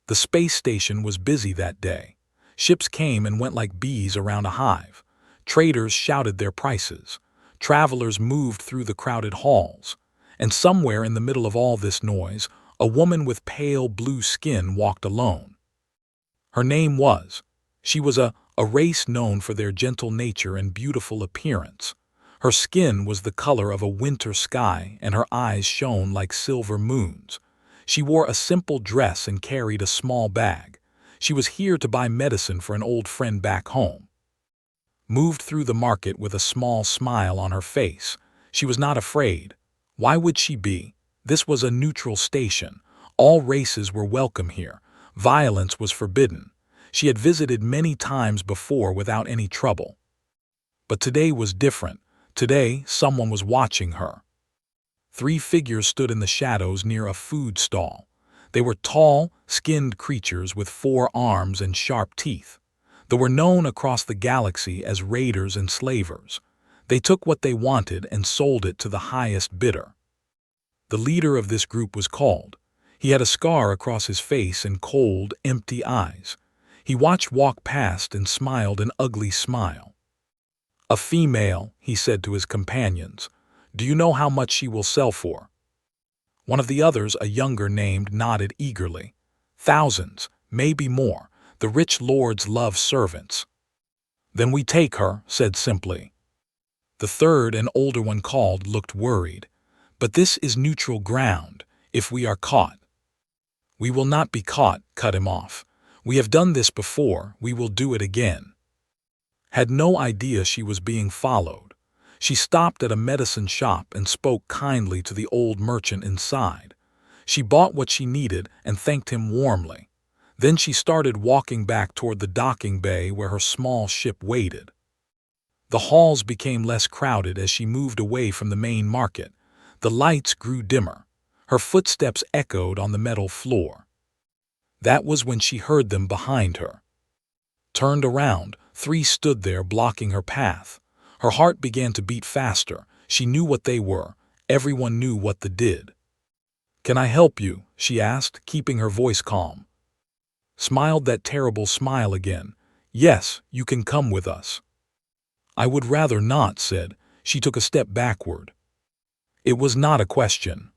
The space station was busy that day. Ships came and went like bees around a hive. Traders shouted their prices. Travelers moved through the crowded halls. And somewhere in the middle of all this noise, a woman with pale blue skin walked alone. Her name was. She was a race known for their gentle nature and beautiful appearance. Her skin was the color of a winter sky, and her eyes shone like silver moons. She wore a simple dress and carried a small bag. She was here to buy medicine for an old friend back home. Moved through the market with a small smile on her face. She was not afraid. Why would she be? This was a neutral station. All races were welcome here. Violence was forbidden. She had visited many times before without any trouble. But today was different. Today, someone was watching her. 3 figures stood in the shadows near a food stall. They were tall, skinned creatures with 4 arms and sharp teeth. They were known across the galaxy as raiders and slavers. They took what they wanted and sold it to the highest bidder. The leader of this group was called. He had a scar across his face and cold, empty eyes. He watched walk past and smiled an ugly smile. "A female," he said to his companions. "Do you know how much she will sell for?" One of the others, a younger named, nodded eagerly. "Thousands, maybe more. The rich lords love servants." "Then we take her," said simply. The third, an older one called, looked worried. "But this is neutral ground. If we are caught—" "We will not be caught," cut him off. "We have done this before, we will do it again." Had no idea she was being followed. She stopped at a medicine shop and spoke kindly to the old merchant inside. She bought what she needed and thanked him warmly. Then she started walking back toward the docking bay where her small ship waited. The halls became less crowded as she moved away from the main market. The lights grew dimmer. Her footsteps echoed on the metal floor. That was when she heard them behind her. Turned around, 3 stood there blocking her path. Her heart began to beat faster. She knew what they were. Everyone knew what they did. "Can I help you?" she asked, keeping her voice calm. Smiled that terrible smile again. "Yes, you can come with us." "I would rather not," said. She took a step backward. It was not a question.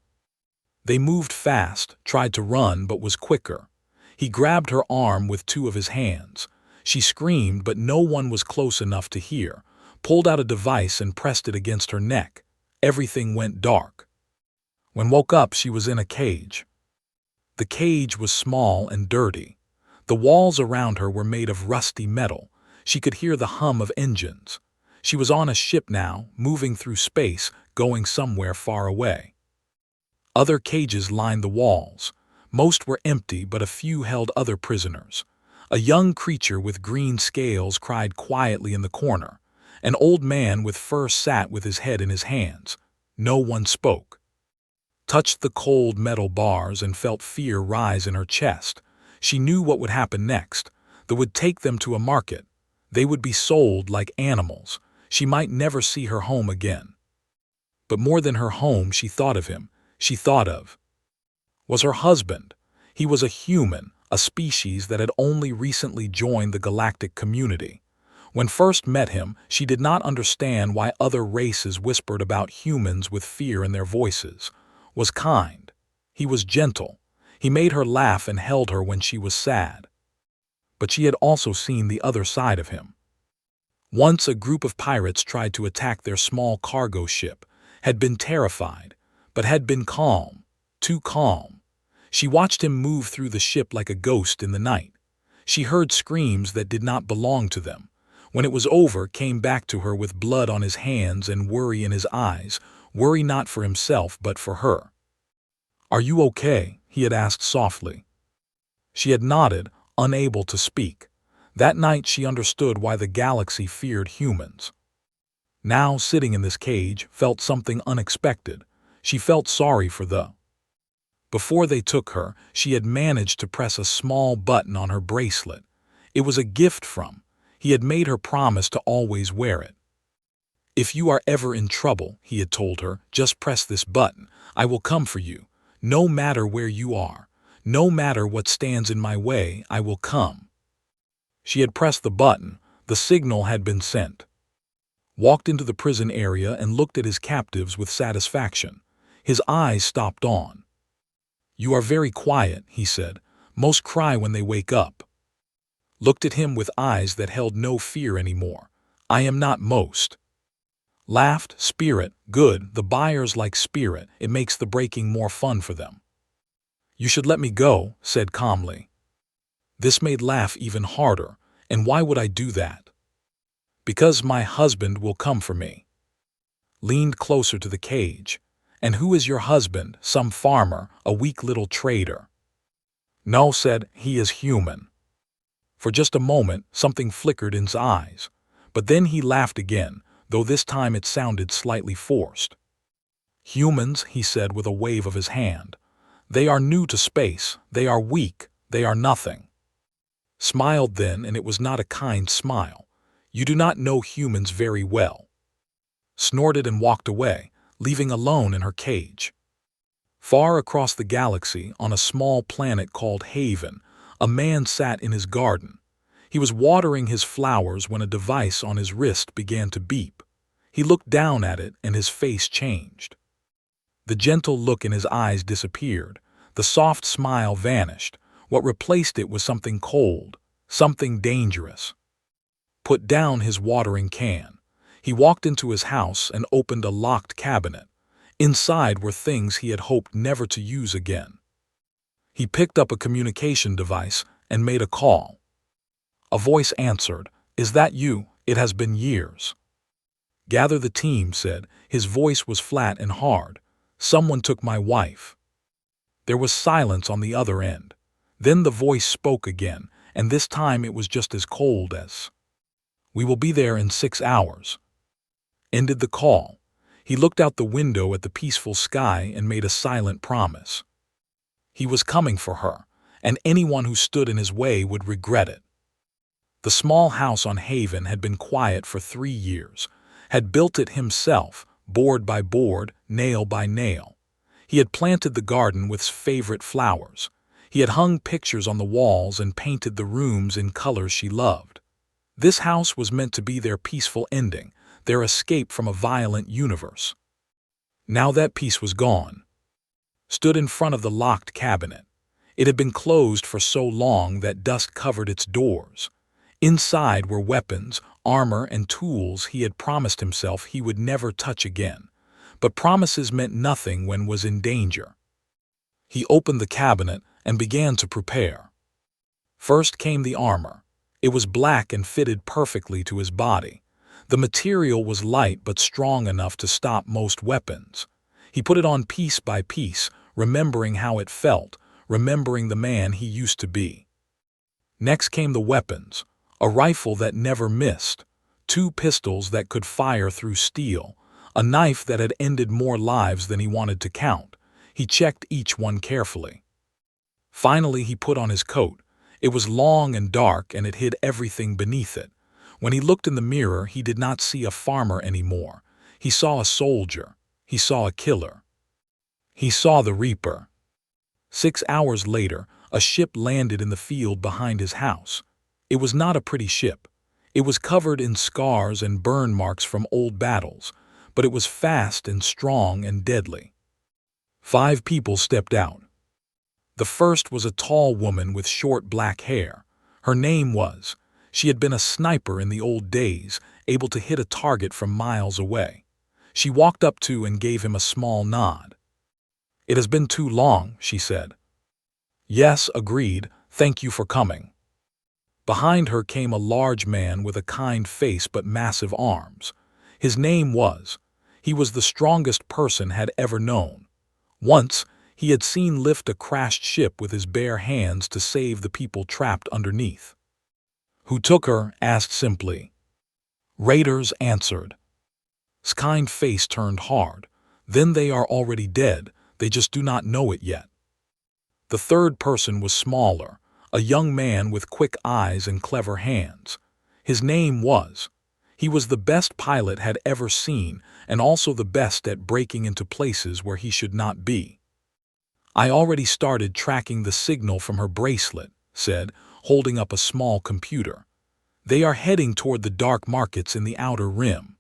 They moved fast, tried to run, but was quicker. He grabbed her arm with 2 of his hands. She screamed, but no one was close enough to hear. Pulled out a device and pressed it against her neck. Everything went dark. When woke up, she was in a cage. The cage was small and dirty. The walls around her were made of rusty metal. She could hear the hum of engines. She was on a ship now, moving through space, going somewhere far away. Other cages lined the walls. Most were empty, but a few held other prisoners. A young creature with green scales cried quietly in the corner. An old man with fur sat with his head in his hands. No one spoke. Touched the cold metal bars and felt fear rise in her chest. She knew what would happen next. They would take them to a market. They would be sold like animals. She might never see her home again. But more than her home, she thought of him. She thought of was her husband. He was a human, a species that had only recently joined the galactic community. When first met him, she did not understand why other races whispered about humans with fear in their voices. Was kind. He was gentle. He made her laugh and held her when she was sad. But she had also seen the other side of him. Once a group of pirates tried to attack their small cargo ship, had been terrified, but had been calm, too calm. She watched him move through the ship like a ghost in the night. She heard screams that did not belong to them. When it was over, came back to her with blood on his hands and worry in his eyes, worry not for himself but for her. "Are you okay?" he had asked softly. She had nodded, unable to speak. That night she understood why the galaxy feared humans. Now, sitting in this cage, felt something unexpected. She felt sorry for the. Before they took her, she had managed to press a small button on her bracelet. It was a gift from. He had made her promise to always wear it. "If you are ever in trouble," he had told her, "just press this button. I will come for you, no matter where you are. No matter what stands in my way, I will come. She had pressed the button. The signal had been sent. Walked into the prison area and looked at his captives with satisfaction. His eyes stopped on. "You are very quiet," he said. "Most cry when they wake up." Looked at him with eyes that held no fear anymore. "I am not most." Laughed. "Spirit, good, the buyers like spirit, it makes the breaking more fun for them." "You should let me go," said calmly. This made laugh even harder. "And why would I do that?" "Because my husband will come for me." Leaned closer to the cage. "And who is your husband? Some farmer, a weak little trader?" "No," said, "he is human." For just a moment, something flickered in his eyes. But then he laughed again, though this time it sounded slightly forced. "Humans," he said with a wave of his hand. "They are new to space. They are weak. They are nothing." Smiled then, and it was not a kind smile. "You do not know humans very well." Snorted and walked away, leaving alone in her cage. Far across the galaxy, on a small planet called Haven, a man sat in his garden. He was watering his flowers when a device on his wrist began to beep. He looked down at it and his face changed. The gentle look in his eyes disappeared. The soft smile vanished. What replaced it was something cold, something dangerous. Put down his watering can. He walked into his house and opened a locked cabinet. Inside were things he had hoped never to use again. He picked up a communication device and made a call. A voice answered. "Is that you? It has been years." "Gather the team," said. His voice was flat and hard. "Someone took my wife." There was silence on the other end. Then the voice spoke again, and this time it was just as cold as, "We will be there in 6 hours." Ended the call. He looked out the window at the peaceful sky and made a silent promise. He was coming for her, and anyone who stood in his way would regret it. The small house on Haven had been quiet for 3 years, had built it himself, board by board, nail by nail. He had planted the garden with his favorite flowers. He had hung pictures on the walls and painted the rooms in colors she loved. This house was meant to be their peaceful ending, their escape from a violent universe. Now that peace was gone. Stood in front of the locked cabinet. It had been closed for so long that dust covered its doors. Inside were weapons, armor, and tools he had promised himself he would never touch again. But promises meant nothing when was in danger. He opened the cabinet and began to prepare. First came the armor. It was black and fitted perfectly to his body. The material was light but strong enough to stop most weapons. He put it on piece by piece, remembering how it felt, remembering the man he used to be. Next came the weapons. A rifle that never missed, 2 pistols that could fire through steel, a knife that had ended more lives than he wanted to count. He checked each one carefully. Finally, he put on his coat. It was long and dark, and it hid everything beneath it. When he looked in the mirror, he did not see a farmer anymore. He saw a soldier. He saw a killer. He saw the Reaper. 6 hours later, a ship landed in the field behind his house. It was not a pretty ship. It was covered in scars and burn marks from old battles, but it was fast and strong and deadly. 5 people stepped out. The first was a tall woman with short black hair. Her name was. She had been a sniper in the old days, able to hit a target from miles away. She walked up to and gave him a small nod. "It has been too long," she said. "Yes," agreed. "Thank you for coming." Behind her came a large man with a kind face but massive arms. His name was. He was the strongest person had ever known. Once, he had seen lift a crashed ship with his bare hands to save the people trapped underneath. "Who took her?" asked simply. "Raiders," answered. His kind face turned hard. "Then they are already dead. They just do not know it yet." The third person was smaller, a young man with quick eyes and clever hands. His name was. He was the best pilot had ever seen, and also the best at breaking into places where he should not be. I already started tracking the signal from her bracelet, said, holding up a small computer. They are heading toward the dark markets in the outer rim.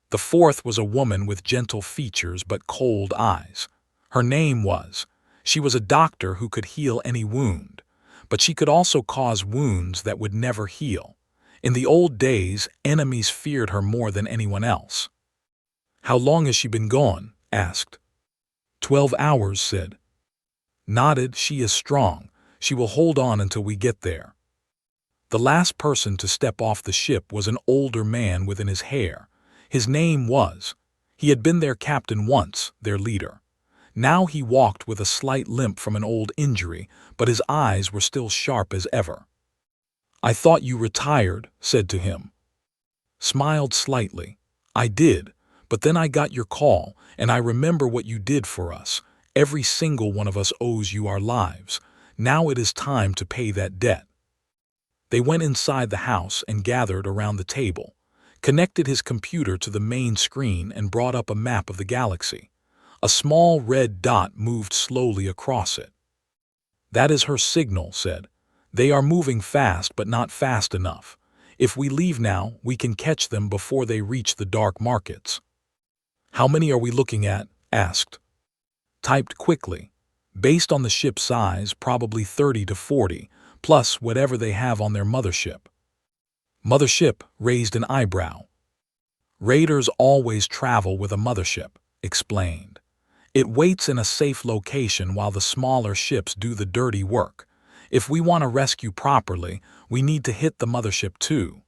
The fourth was a woman with gentle features but cold eyes. Her name was. She was a doctor who could heal any wound, but she could also cause wounds that would never heal. In the old days, enemies feared her more than anyone else. How long has she been gone? Asked. 12 hours, said. Nodded, she is strong. She will hold on until we get there. The last person to step off the ship was an older man within his hair. His name was. He had been their captain once, their leader. Now he walked with a slight limp from an old injury, but his eyes were still sharp as ever. I thought you retired, said to him. Smiled slightly. I did, but then I got your call, and I remember what you did for us. Every single one of us owes you our lives. Now it is time to pay that debt. They went inside the house and gathered around the table, connected his computer to the main screen and brought up a map of the galaxy. A small red dot moved slowly across it. That is her signal, said. They are moving fast, but not fast enough. If we leave now, we can catch them before they reach the dark markets. How many are we looking at? Asked. Typed quickly. Based on the ship's size, probably 30 to 40, plus whatever they have on their mothership. Mothership raised an eyebrow. Raiders always travel with a mothership, explained. It waits in a safe location while the smaller ships do the dirty work. If we want to rescue properly, we need to hit the mothership too.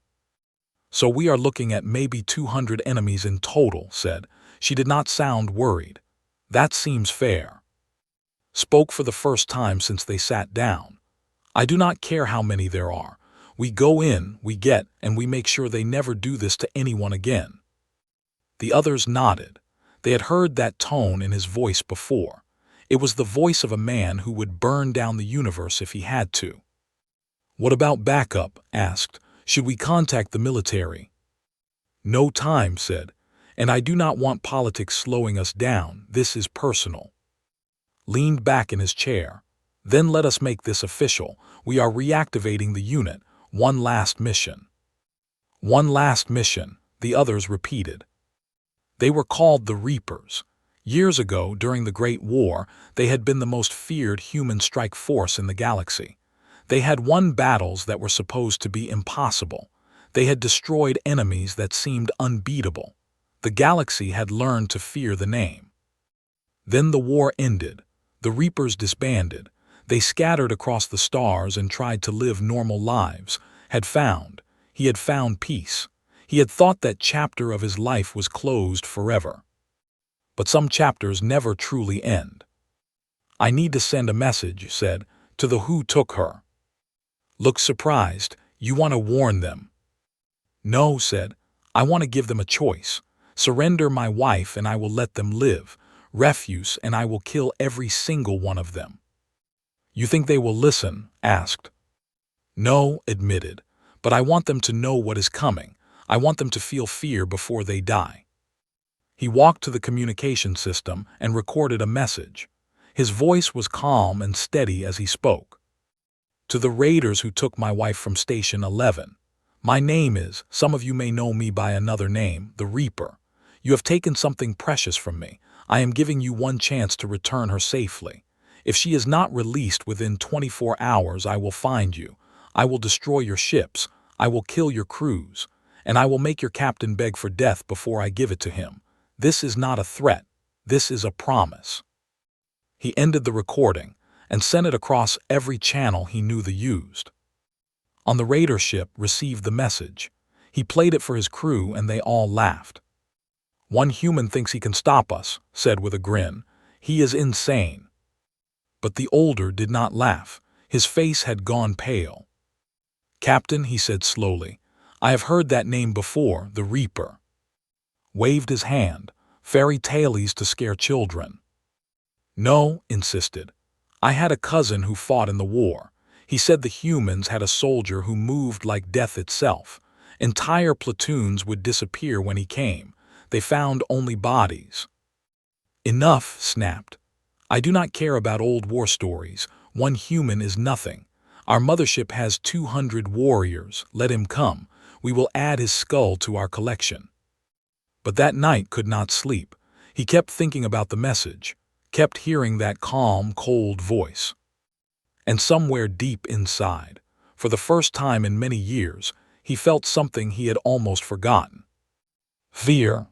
So we are looking at maybe 200 enemies in total, said. She did not sound worried. That seems fair. Spoke for the first time since they sat down. I do not care how many there are. We go in, we get, and we make sure they never do this to anyone again. The others nodded. They had heard that tone in his voice before. It was the voice of a man who would burn down the universe if he had to. What about backup? Asked. Should we contact the military? No time, said. And I do not want politics slowing us down. This is personal. Leaned back in his chair. Then let us make this official. We are reactivating the unit. One last mission. One last mission, the others repeated. They were called the Reapers. Years ago, during the Great War, they had been the most feared human strike force in the galaxy. They had won battles that were supposed to be impossible. They had destroyed enemies that seemed unbeatable. The galaxy had learned to fear the name. Then the war ended. The Reapers disbanded. They scattered across the stars and tried to live normal lives. He had found peace. He had thought that chapter of his life was closed forever. But some chapters never truly end. I need to send a message, said, to the who took her. Looked surprised. You want to warn them? No, said. I want to give them a choice. Surrender my wife and I will let them live. Refuse and I will kill every single one of them. You think they will listen? Asked. No, admitted. But I want them to know what is coming. I want them to feel fear before they die. He walked to the communication system and recorded a message. His voice was calm and steady as he spoke. To the raiders who took my wife from Station 11. My name is, some of you may know me by another name, the Reaper. You have taken something precious from me. I am giving you one chance to return her safely. If she is not released within 24 hours, I will find you. I will destroy your ships. I will kill your crews. And I will make your captain beg for death before I give it to him. This is not a threat. This is a promise. He ended the recording and sent it across every channel he knew the used. On the raider ship received the message. He played it for his crew and they all laughed. One human thinks he can stop us, said with a grin. He is insane. But the older did not laugh. His face had gone pale. Captain, he said slowly, I have heard that name before, the Reaper. Waved his hand, fairy tales to scare children. No, insisted. I had a cousin who fought in the war. He said the humans had a soldier who moved like death itself. Entire platoons would disappear when he came. They found only bodies. Enough, snapped. I do not care about old war stories. One human is nothing. Our mothership has 200 warriors. Let him come. We will add his skull to our collection. But that night could not sleep. He kept thinking about the message, kept hearing that calm, cold voice. And somewhere deep inside, for the first time in many years, he felt something he had almost forgotten. Fear.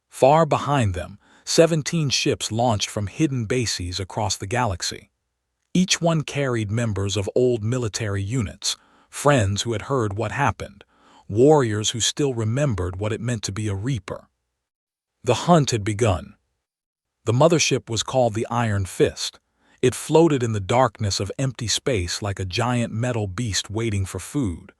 Far behind them, 17 ships launched from hidden bases across the galaxy. Each one carried members of old military units, friends who had heard what happened, warriors who still remembered what it meant to be a Reaper. The hunt had begun. The mothership was called the Iron Fist. It floated in the darkness of empty space like a giant metal beast waiting for food.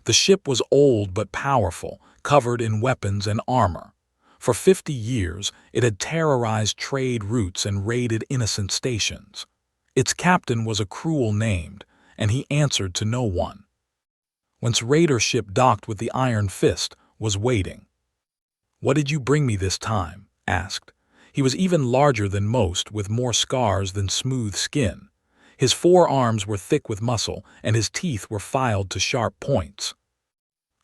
The ship was old but powerful, covered in weapons and armor. For 50 years, it had terrorized trade routes and raided innocent stations. Its captain was a cruel named, and he answered to no one. Whence Raider ship docked with the Iron Fist was waiting. "What did you bring me this time?" asked. He was even larger than most, with more scars than smooth skin. His forearms were thick with muscle, and his teeth were filed to sharp points.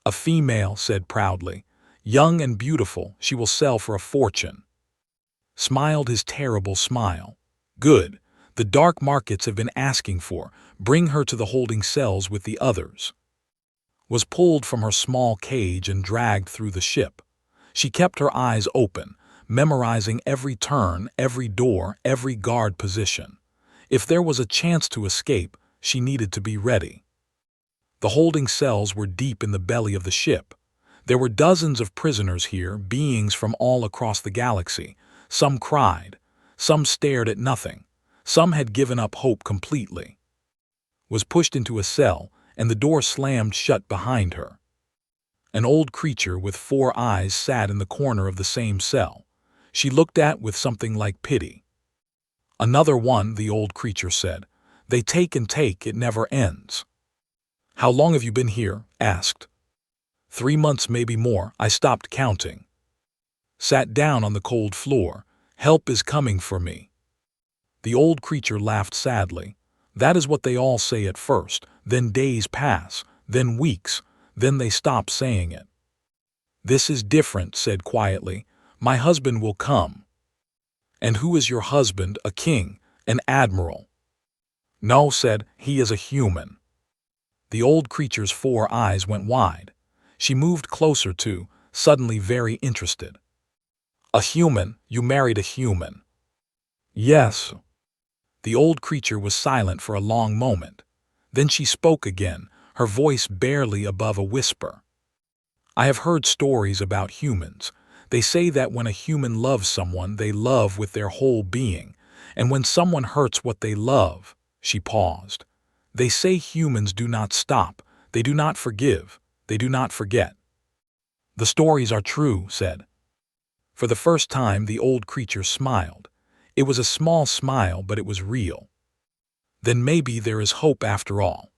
"A female," said proudly. "Young and beautiful, she will sell for a fortune." Smiled his terrible smile. "Good. The dark markets have been asking for. Bring her to the holding cells with the others." Was pulled from her small cage and dragged through the ship. She kept her eyes open, memorizing every turn, every door, every guard position. If there was a chance to escape, she needed to be ready. The holding cells were deep in the belly of the ship. There were dozens of prisoners here, beings from all across the galaxy. Some cried, some stared at nothing, some had given up hope completely. Was pushed into a cell, and the door slammed shut behind her. An old creature with 4 eyes sat in the corner of the same cell. She looked at with something like pity. "Another one," the old creature said. "They take and take, it never ends." "How long have you been here?" asked. 3 months, maybe more. I stopped counting." Sat down on the cold floor. "Help is coming for me." The old creature laughed sadly. "That is what they all say at first. Then days pass, then weeks, then they stop saying it." "This is different," said quietly. "My husband will come." "And who is your husband? A king? An admiral?" "No," said, "he is a human." The old creature's 4 eyes went wide. She moved closer to, suddenly very interested. "A human? You married a human?" "Yes." The old creature was silent for a long moment. Then she spoke again, her voice barely above a whisper. "I have heard stories about humans. They say that when a human loves someone, they love with their whole being, and when someone hurts what they love," she paused. "They say humans do not stop, they do not forgive, they do not forget." "The stories are true," said. For the first time, the old creature smiled. It was a small smile, but it was real. "Then maybe there is hope after all."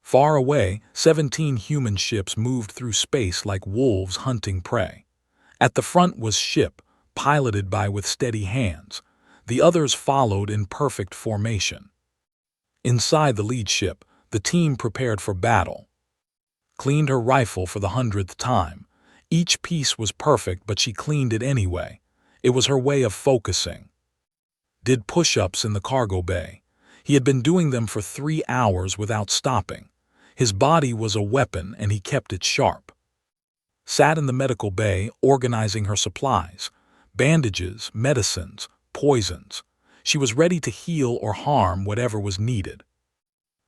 Far away, 17 human ships moved through space like wolves hunting prey. At the front was ship, piloted by with steady hands. The others followed in perfect formation. Inside the lead ship, the team prepared for battle. Cleaned her rifle for the 100th time. Each piece was perfect, but she cleaned it anyway. It was her way of focusing. Did push-ups in the cargo bay. He had been doing them for 3 hours without stopping. His body was a weapon, and he kept it sharp. Sat in the medical bay, organizing her supplies. Bandages, medicines, poisons. She was ready to heal or harm whatever was needed.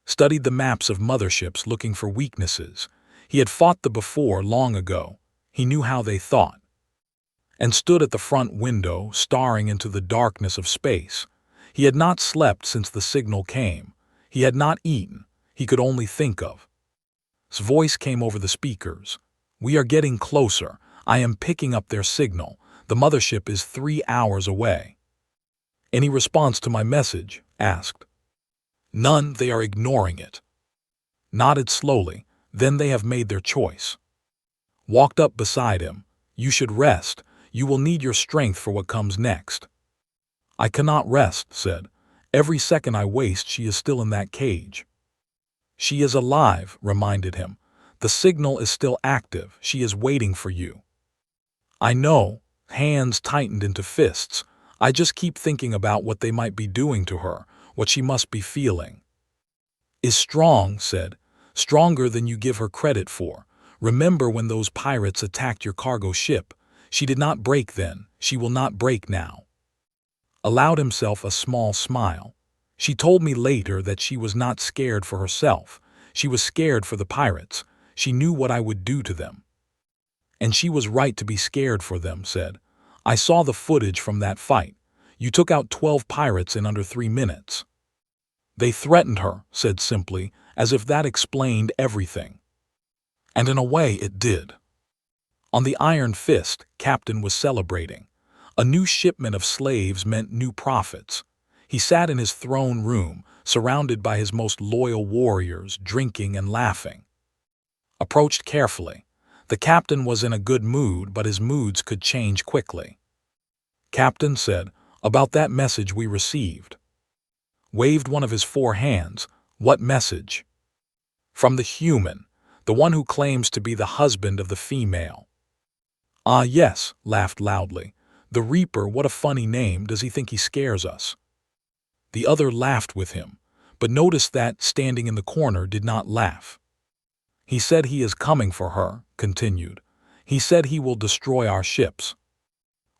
Studied the maps of motherships, looking for weaknesses. He had fought them before long ago. He knew how they thought. And stood at the front window, staring into the darkness of space. He had not slept since the signal came. He had not eaten. He could only think of. His voice came over the speakers. "We are getting closer. I am picking up their signal. The mothership is 3 hours away." "Any response to my message?" asked. "None, they are ignoring it." Nodded slowly. "Then they have made their choice." Walked up beside him. "You should rest. You will need your strength for what comes next." I cannot rest, said. Every second I waste, she is still in that cage. She is alive, reminded him. The signal is still active. She is waiting for you. I know. Hands tightened into fists. I just keep thinking about what they might be doing to her, what she must be feeling. Is strong, said. Stronger than you give her credit for. Remember when those pirates attacked your cargo ship? She did not break then. She will not break now. Allowed himself a small smile. She told me later that she was not scared for herself. She was scared for the pirates. She knew what I would do to them. And she was right to be scared for them, said. I saw the footage from that fight. You took out 12 pirates in under 3 minutes. They threatened her, said simply, as if that explained everything. And in a way it did. On the Iron Fist, Captain was celebrating. A new shipment of slaves meant new profits. He sat in his throne room, surrounded by his most loyal warriors, drinking and laughing. Approached carefully. The captain was in a good mood, but his moods could change quickly. Captain said, about that message we received. Waved one of his 4 hands. What message? From the human, the one who claims to be the husband of the female. Ah yes, laughed loudly. The Reaper, what a funny name, does he think he scares us? The other laughed with him, but noticed that, standing in the corner, did not laugh. He said he is coming for her, continued. He said he will destroy our ships.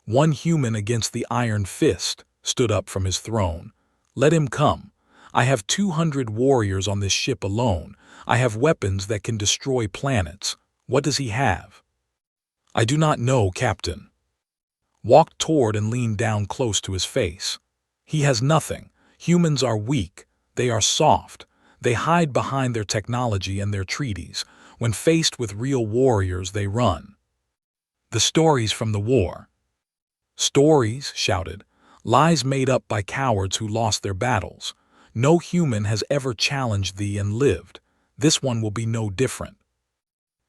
One human against the Iron Fist stood up from his throne. Let him come. I have 200 warriors on this ship alone. I have weapons that can destroy planets. What does he have? I do not know, Captain. Walked toward and leaned down close to his face. He has nothing. Humans are weak. They are soft. They hide behind their technology and their treaties. When faced with real warriors, they run. The stories from the war. Stories, shouted. Lies made up by cowards who lost their battles. No human has ever challenged thee and lived. This one will be no different.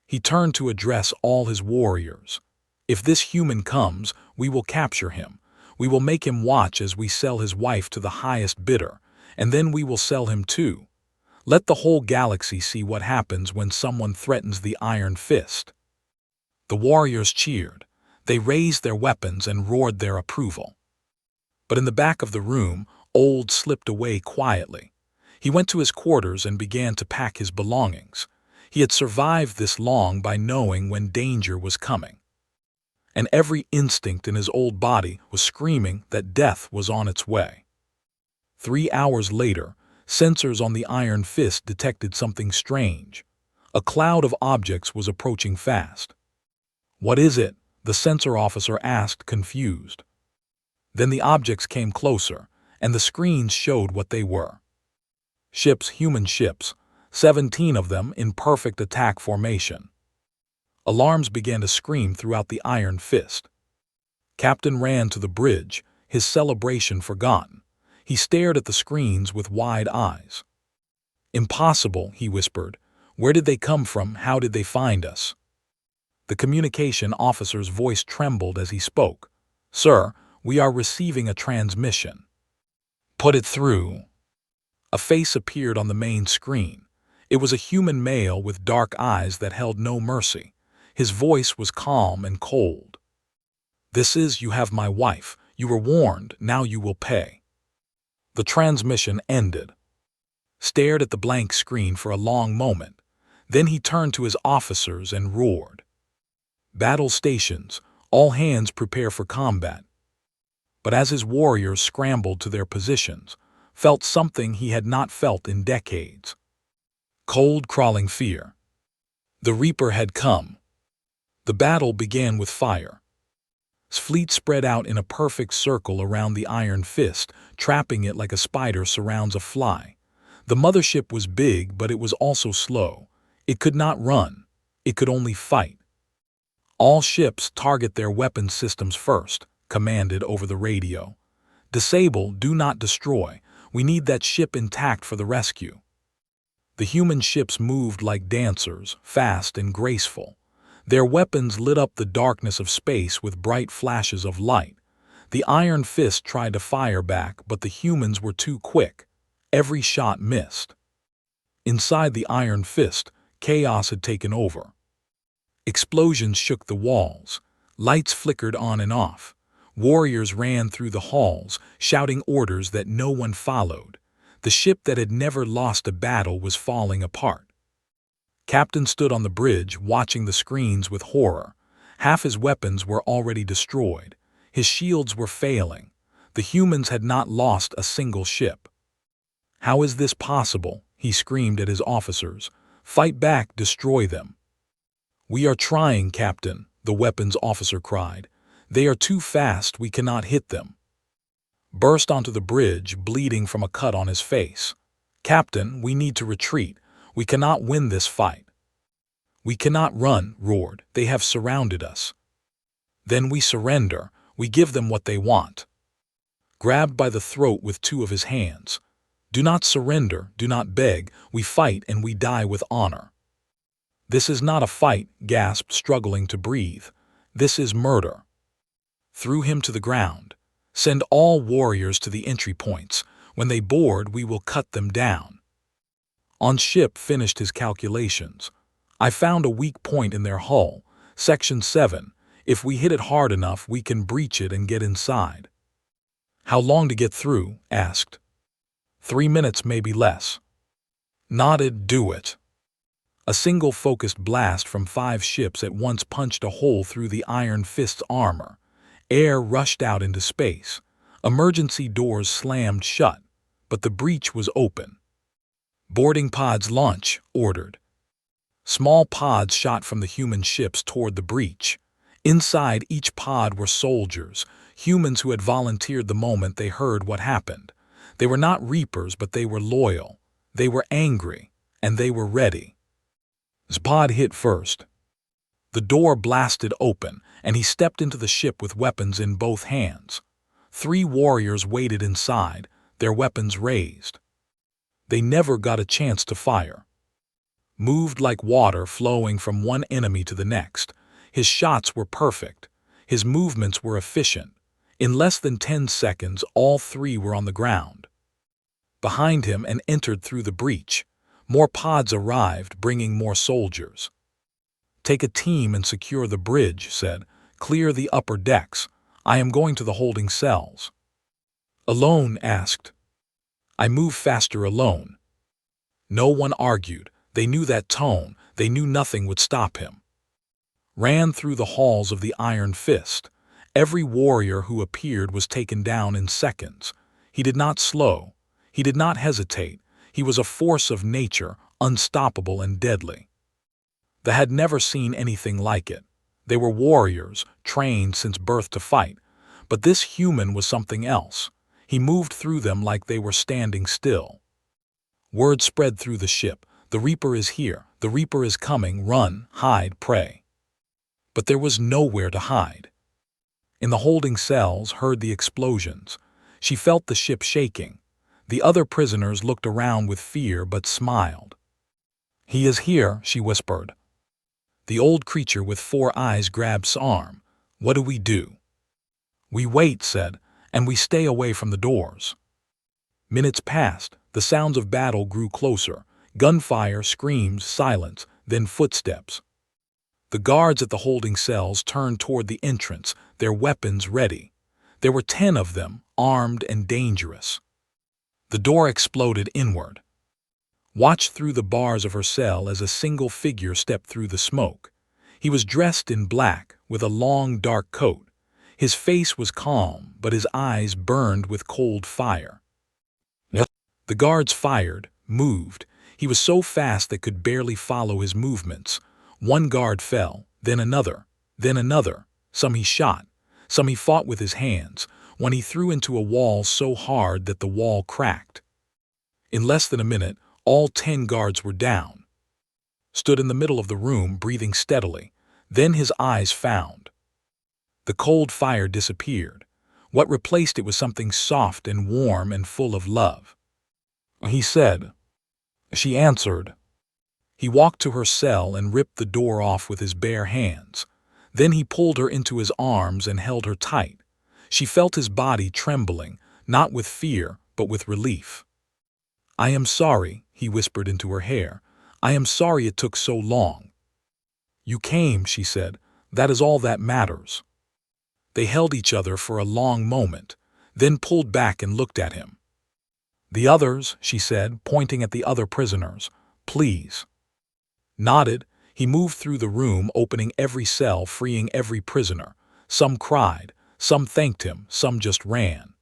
He turned to address all his warriors. If this human comes, we will capture him. We will make him watch as we sell his wife to the highest bidder, and then we will sell him too. Let the whole galaxy see what happens when someone threatens the Iron Fist. The warriors cheered. They raised their weapons and roared their approval. But in the back of the room, Old slipped away quietly. He went to his quarters and began to pack his belongings. He had survived this long by knowing when danger was coming. And every instinct in his old body was screaming that death was on its way. 3 hours later, sensors on the Iron Fist detected something strange. A cloud of objects was approaching fast. What is it? The sensor officer asked, confused. Then the objects came closer, and the screens showed what they were. Ships, human ships, 17 of them in perfect attack formation. Alarms began to scream throughout the Iron Fist. Captain ran to the bridge, his celebration forgotten. He stared at the screens with wide eyes. Impossible, he whispered. Where did they come from? How did they find us? The communication officer's voice trembled as he spoke. Sir, we are receiving a transmission. Put it through. A face appeared on the main screen. It was a human male with dark eyes that held no mercy. His voice was calm and cold. This is, you have my wife. You were warned, now you will pay. The transmission ended. Stared at the blank screen for a long moment. Then he turned to his officers and roared. Battle stations, all hands prepare for combat. But as his warriors scrambled to their positions, felt something he had not felt in decades. Cold, crawling fear. The Reaper had come. The battle began with fire. Fleet spread out in a perfect circle around the Iron Fist, trapping it like a spider surrounds a fly. The mothership was big, but it was also slow. It could not run. It could only fight. All ships target their weapon systems first, commanded over the radio. Disable, do not destroy. We need that ship intact for the rescue. The human ships moved like dancers, fast and graceful. Their weapons lit up the darkness of space with bright flashes of light. The Iron Fist tried to fire back, but the humans were too quick. Every shot missed. Inside the Iron Fist, chaos had taken over. Explosions shook the walls. Lights flickered on and off. Warriors ran through the halls, shouting orders that no one followed. The ship that had never lost a battle was falling apart. Captain stood on the bridge, watching the screens with horror. Half his weapons were already destroyed. His shields were failing. The humans had not lost a single ship. "How is this possible?" he screamed at his officers. "Fight back, destroy them." "We are trying, Captain," the weapons officer cried. "They are too fast, we cannot hit them." Burst onto the bridge, bleeding from a cut on his face. "Captain, we need to retreat. We cannot win this fight." "We cannot run," roared. "They have surrounded us." "Then we surrender. We give them what they want." Grabbed by the throat with two of his hands. "Do not surrender, do not beg. We fight and we die with honor." "This is not a fight," gasped, struggling to breathe. "This is murder." Threw him to the ground. "Send all warriors to the entry points. When they board, we will cut them down." On ship finished his calculations. "I found a weak point in their hull. Section 7. If we hit it hard enough, we can breach it and get inside." "How long to get through?" asked. 3 minutes, maybe less." Nodded. "Do it." A single focused blast from 5 ships at once punched a hole through the Iron Fist's armor. Air rushed out into space. Emergency doors slammed shut, but the breach was open. "Boarding pods launch," ordered. Small pods shot from the human ships toward the breach. Inside each pod were soldiers, humans who had volunteered the moment they heard what happened. They were not reapers, but they were loyal. They were angry, and they were ready. His pod hit first. The door blasted open, and he stepped into the ship with weapons in both hands. 3 warriors waited inside, their weapons raised. They never got a chance to fire. Moved like water flowing from one enemy to the next. His shots were perfect. His movements were efficient. In less than 10 seconds, all 3 were on the ground. Behind him and entered through the breach. More pods arrived, bringing more soldiers. "Take a team and secure the bridge," said. "Clear the upper decks. I am going to the holding cells." "Alone?" asked. "I move faster alone." No one argued. They knew that tone. They knew nothing would stop him. Ran through the halls of the Iron Fist. Every warrior who appeared was taken down in seconds. He did not slow. He did not hesitate. He was a force of nature, unstoppable and deadly. They had never seen anything like it. They were warriors, trained since birth to fight. But this human was something else. He moved through them like they were standing still. Word spread through the ship. "The Reaper is here. The Reaper is coming. Run, hide, pray." But there was nowhere to hide. In the holding cells, heard the explosions. She felt the ship shaking. The other prisoners looked around with fear but smiled. "He is here," she whispered. The old creature with 4 eyes grabbed his arm. "What do we do?" "We wait," said, "and we stay away from the doors." Minutes passed. The sounds of battle grew closer. Gunfire, screams, silence, then footsteps. The guards at the holding cells turned toward the entrance, their weapons ready. There were 10 of them, armed and dangerous. The door exploded inward. Watched through the bars of her cell as a single figure stepped through the smoke. He was dressed in black, with a long, dark coat. His face was calm, but his eyes burned with cold fire. Yes. The guards fired, moved. He was so fast they could barely follow his movements. One guard fell, then another, then another. Some he shot, some he fought with his hands. One he threw into a wall so hard that the wall cracked. In less than a minute, all 10 guards were down. Stood in the middle of the room, breathing steadily. Then his eyes found. The cold fire disappeared. What replaced it was something soft and warm and full of love. He said. She answered. He walked to her cell and ripped the door off with his bare hands. Then he pulled her into his arms and held her tight. She felt his body trembling, not with fear, but with relief. "I am sorry," he whispered into her hair. "I am sorry it took so long." "You came," she said. "That is all that matters." They held each other for a long moment, then pulled back and looked at him. "The others," she said, pointing at the other prisoners. "Please." Nodded, he moved through the room, opening every cell, freeing every prisoner. Some cried, some thanked him, some just ran.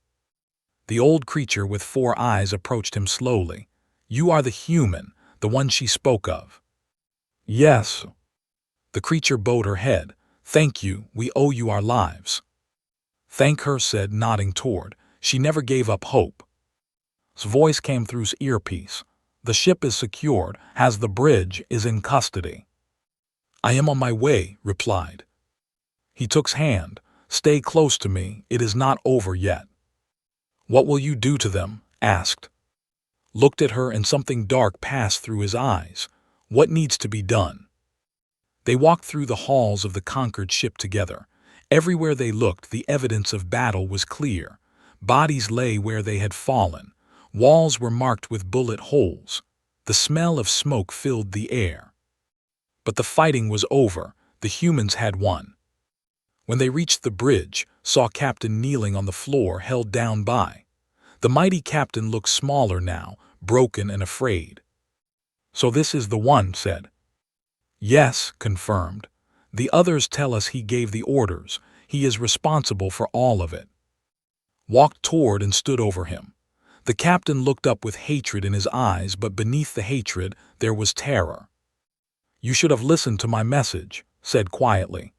The old creature with 4 eyes approached him slowly. "You are the human, the one she spoke of." "Yes." The creature bowed her head. "Thank you, we owe you our lives." "Thank her," said, nodding toward. "She never gave up hope." His voice came through his earpiece. "The ship is secured, as the bridge is in custody." "I am on my way," replied. He took his hand. "Stay close to me, it is not over yet." "What will you do to them?" asked. Looked at her and something dark passed through his eyes. "What needs to be done?" They walked through the halls of the conquered ship together. Everywhere they looked, the evidence of battle was clear. Bodies lay where they had fallen. Walls were marked with bullet holes. The smell of smoke filled the air. But the fighting was over. The humans had won. When they reached the bridge, saw Captain kneeling on the floor, held down by. The mighty captain looked smaller now, broken and afraid. "So this is the one," said. "Yes," confirmed. "The others tell us he gave the orders. He is responsible for all of it." Walked toward and stood over him. The captain looked up with hatred in his eyes, but beneath the hatred there was terror. "You should have listened to my message," said quietly.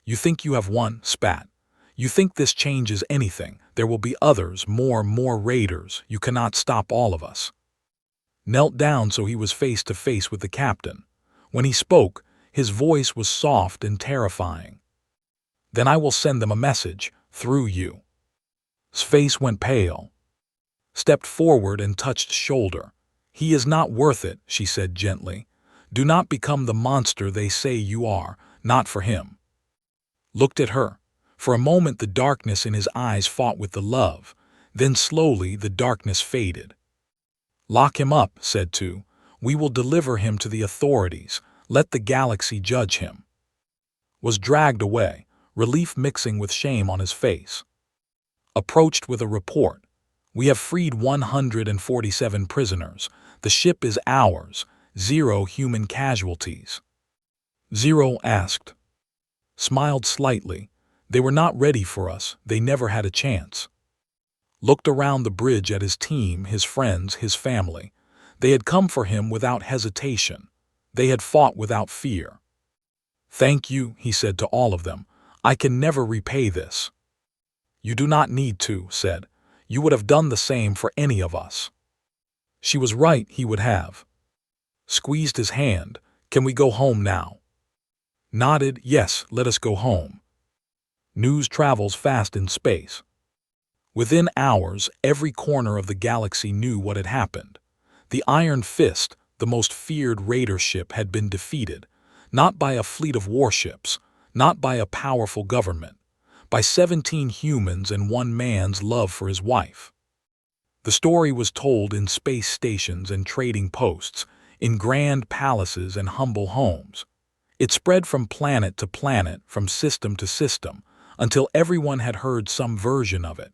"You think you have won," spat. "You think this changes anything. There will be others, more raiders. You cannot stop all of us." Knelt down so he was face to face with the captain. When he spoke, his voice was soft and terrifying. "Then I will send them a message, through you." His face went pale. Stepped forward and touched shoulder. "He is not worth it," she said gently. "Do not become the monster they say you are, not for him." Looked at her. For a moment the darkness in his eyes fought with the love. Then slowly the darkness faded. "Lock him up," said Tu. "We will deliver him to the authorities. Let the galaxy judge him." Was dragged away, relief mixing with shame on his face. Approached with a report. "We have freed 147 prisoners. The ship is ours. 0 human casualties." Zero asked. Smiled slightly. "They were not ready for us. They never had a chance." Looked around the bridge at his team, his friends, his family. They had come for him without hesitation. They had fought without fear. "Thank you," he said to all of them. "I can never repay this." "You do not need to," said. "You would have done the same for any of us." She was right, he would have. Squeezed his hand. "Can we go home now?" Nodded. "Yes, let us go home." News travels fast in space. Within hours, every corner of the galaxy knew what had happened. The Iron Fist, the most feared raider ship, had been defeated, not by a fleet of warships, not by a powerful government, by 17 humans and one man's love for his wife. The story was told in space stations and trading posts, in grand palaces and humble homes. It spread from planet to planet, from system to system, until everyone had heard some version of it.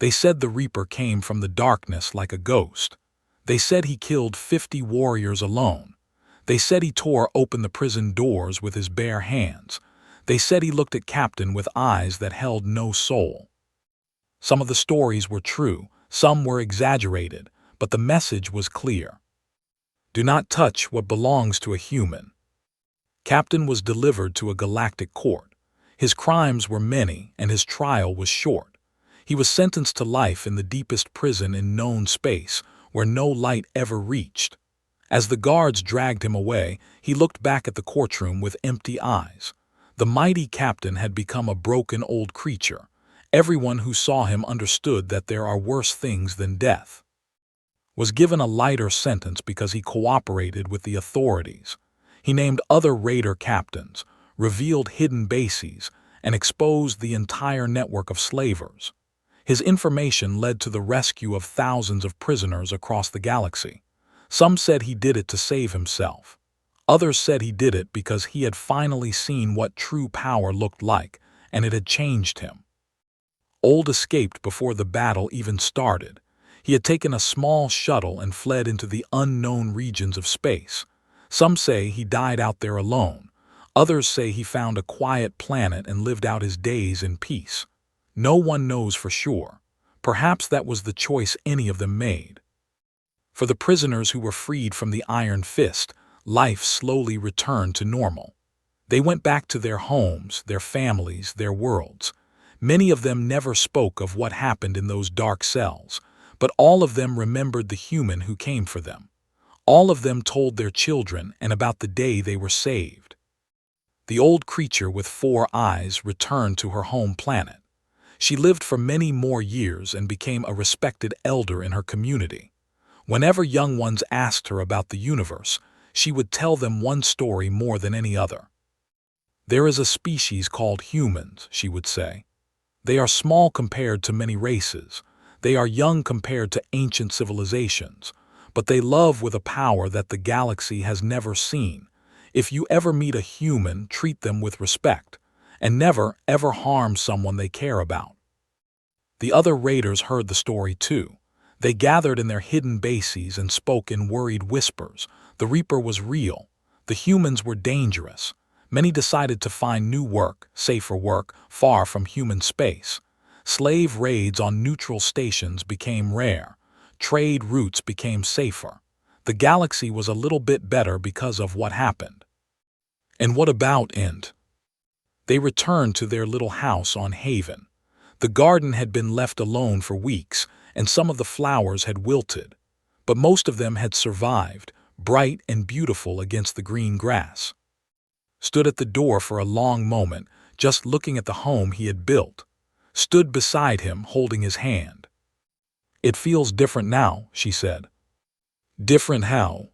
They said the Reaper came from the darkness like a ghost. They said he killed 50 warriors alone. They said he tore open the prison doors with his bare hands. They said he looked at Captain with eyes that held no soul. Some of the stories were true, some were exaggerated, but the message was clear. Do not touch what belongs to a human. Captain was delivered to a galactic court. His crimes were many, and his trial was short. He was sentenced to life in the deepest prison in known space, where no light ever reached. As the guards dragged him away, he looked back at the courtroom with empty eyes. The mighty Captain had become a broken old creature. Everyone who saw him understood that there are worse things than death. Was given a lighter sentence because he cooperated with the authorities. He named other raider captains, revealed hidden bases, and exposed the entire network of slavers. His information led to the rescue of thousands of prisoners across the galaxy. Some said he did it to save himself. Others said he did it because he had finally seen what true power looked like, and it had changed him. Old escaped before the battle even started. He had taken a small shuttle and fled into the unknown regions of space. Some say he died out there alone. Others say he found a quiet planet and lived out his days in peace. No one knows for sure. Perhaps that was the choice any of them made. For the prisoners who were freed from the Iron Fist, life slowly returned to normal. They went back to their homes, their families, their worlds. Many of them never spoke of what happened in those dark cells, but all of them remembered the human who came for them. All of them told their children and about the day they were saved. The old creature with 4 eyes returned to her home planet. She lived for many more years and became a respected elder in her community. Whenever young ones asked her about the universe, she would tell them one story more than any other. "There is a species called humans," she would say. "They are small compared to many races. They are young compared to ancient civilizations. But they love with a power that the galaxy has never seen. If you ever meet a human, treat them with respect, and never, ever harm someone they care about." The other raiders heard the story too. They gathered in their hidden bases and spoke in worried whispers. The Reaper was real. The humans were dangerous. Many decided to find new work, safer work, far from human space. Slave raids on neutral stations became rare. Trade routes became safer. The galaxy was a little bit better because of what happened. And what about Int? They returned to their little house on Haven. The garden had been left alone for weeks, and some of the flowers had wilted. But most of them had survived, bright and beautiful against the green grass. Stood at the door for a long moment, just looking at the home he had built. Stood beside him, holding his hand. "It feels different now," she said. "Different how?"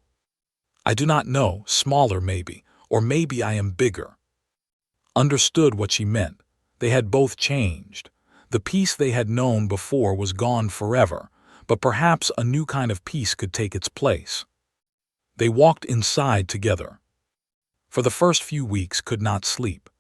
"I do not know, smaller maybe, or maybe I am bigger." Understood what she meant. They had both changed. The peace they had known before was gone forever, but perhaps a new kind of peace could take its place. They walked inside together. For the first few weeks could not sleep.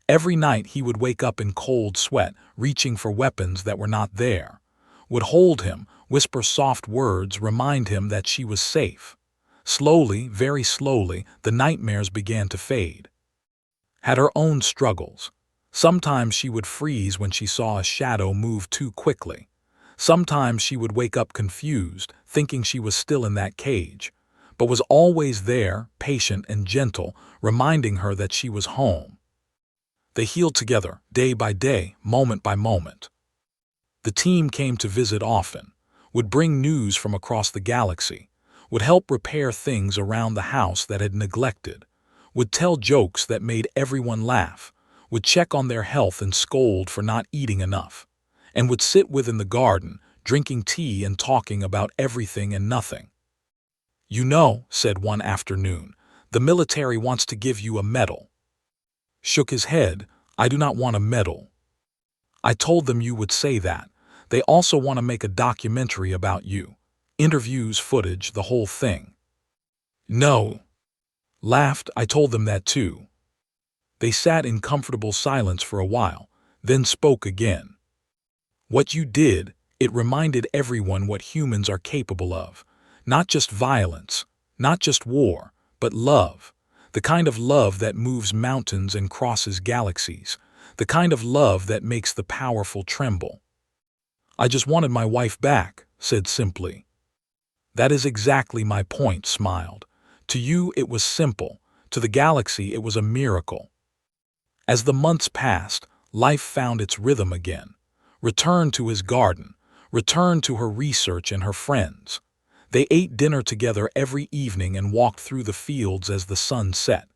Every night he would wake up in cold sweat, reaching for weapons that were not there. Would hold him, whisper soft words, remind him that she was safe. Slowly, very slowly, the nightmares began to fade. Had her own struggles. Sometimes she would freeze when she saw a shadow move too quickly. Sometimes she would wake up confused, thinking she was still in that cage, but was always there, patient and gentle, reminding her that she was home. They healed together, day by day, moment by moment. The team came to visit often, would bring news from across the galaxy, would help repair things around the house that had neglected, would tell jokes that made everyone laugh, would check on their health and scold for not eating enough, and would sit within the garden, drinking tea and talking about everything and nothing. "You know," said one afternoon, "the military wants to give you a medal." Shook his head. "I do not want a medal." "I told them you would say that. They also want to make a documentary about you. Interviews, footage, the whole thing." "No." Laughed. "I told them that too." They sat in comfortable silence for a while, then spoke again. "What you did, it reminded everyone what humans are capable of. Not just violence, not just war, but love. The kind of love that moves mountains and crosses galaxies. The kind of love that makes the powerful tremble." "I just wanted my wife back," said simply. "That is exactly my point," smiled. "To you it was simple. To the galaxy it was a miracle." As the months passed, life found its rhythm again. Returned to his garden, returned to her research and her friends. They ate dinner together every evening and walked through the fields as the sun set.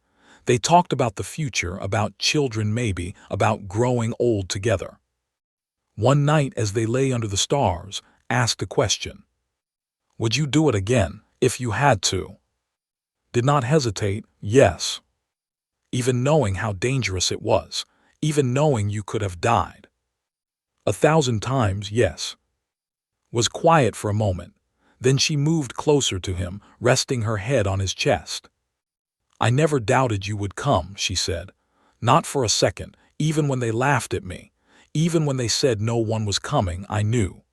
They talked about the future, about children maybe, about growing old together. One night as they lay under the stars, asked a question. "Would you do it again, if you had to?" Did not hesitate. "Yes." Even knowing how dangerous it was, even knowing you could have died. 1,000 times, yes. Was quiet for a moment. Then she moved closer to him, resting her head on his chest. I never doubted you would come, she said. Not for a second, even when they laughed at me. Even when they said no one was coming, I knew.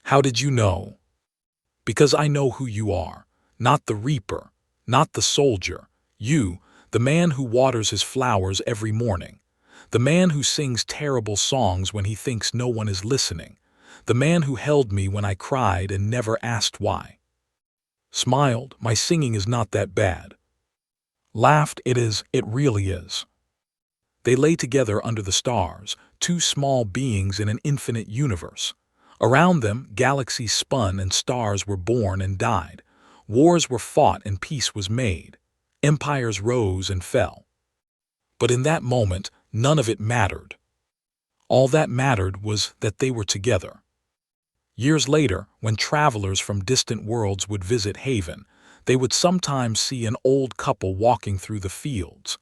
How did you know? Because I know who you are. Not the reaper, not the soldier. You, the man who waters his flowers every morning. The man who sings terrible songs when he thinks no one is listening. The man who held me when I cried and never asked why. Smiled, my singing is not that bad. Laughed, it is, it really is. They lay together under the stars, two small beings in an infinite universe. Around them, galaxies spun and stars were born and died. Wars were fought and peace was made. Empires rose and fell. But in that moment, none of it mattered. All that mattered was that they were together. Years later, when travelers from distant worlds would visit Haven, they would sometimes see an old couple walking through the fields.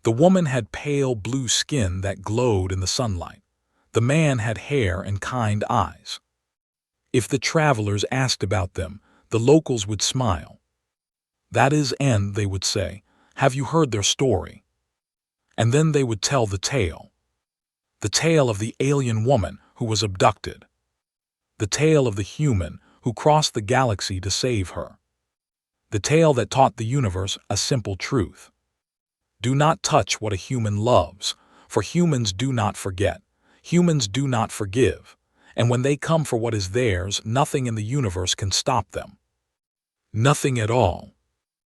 The woman had pale blue skin that glowed in the sunlight. The man had hair and kind eyes. If the travelers asked about them, the locals would smile. That is, and they would say, have you heard their story? And then they would tell the tale. The tale of the alien woman who was abducted. The tale of the human who crossed the galaxy to save her. The tale that taught the universe a simple truth. Do not touch what a human loves, for humans do not forget. Humans do not forgive. And when they come for what is theirs, nothing in the universe can stop them. Nothing at all.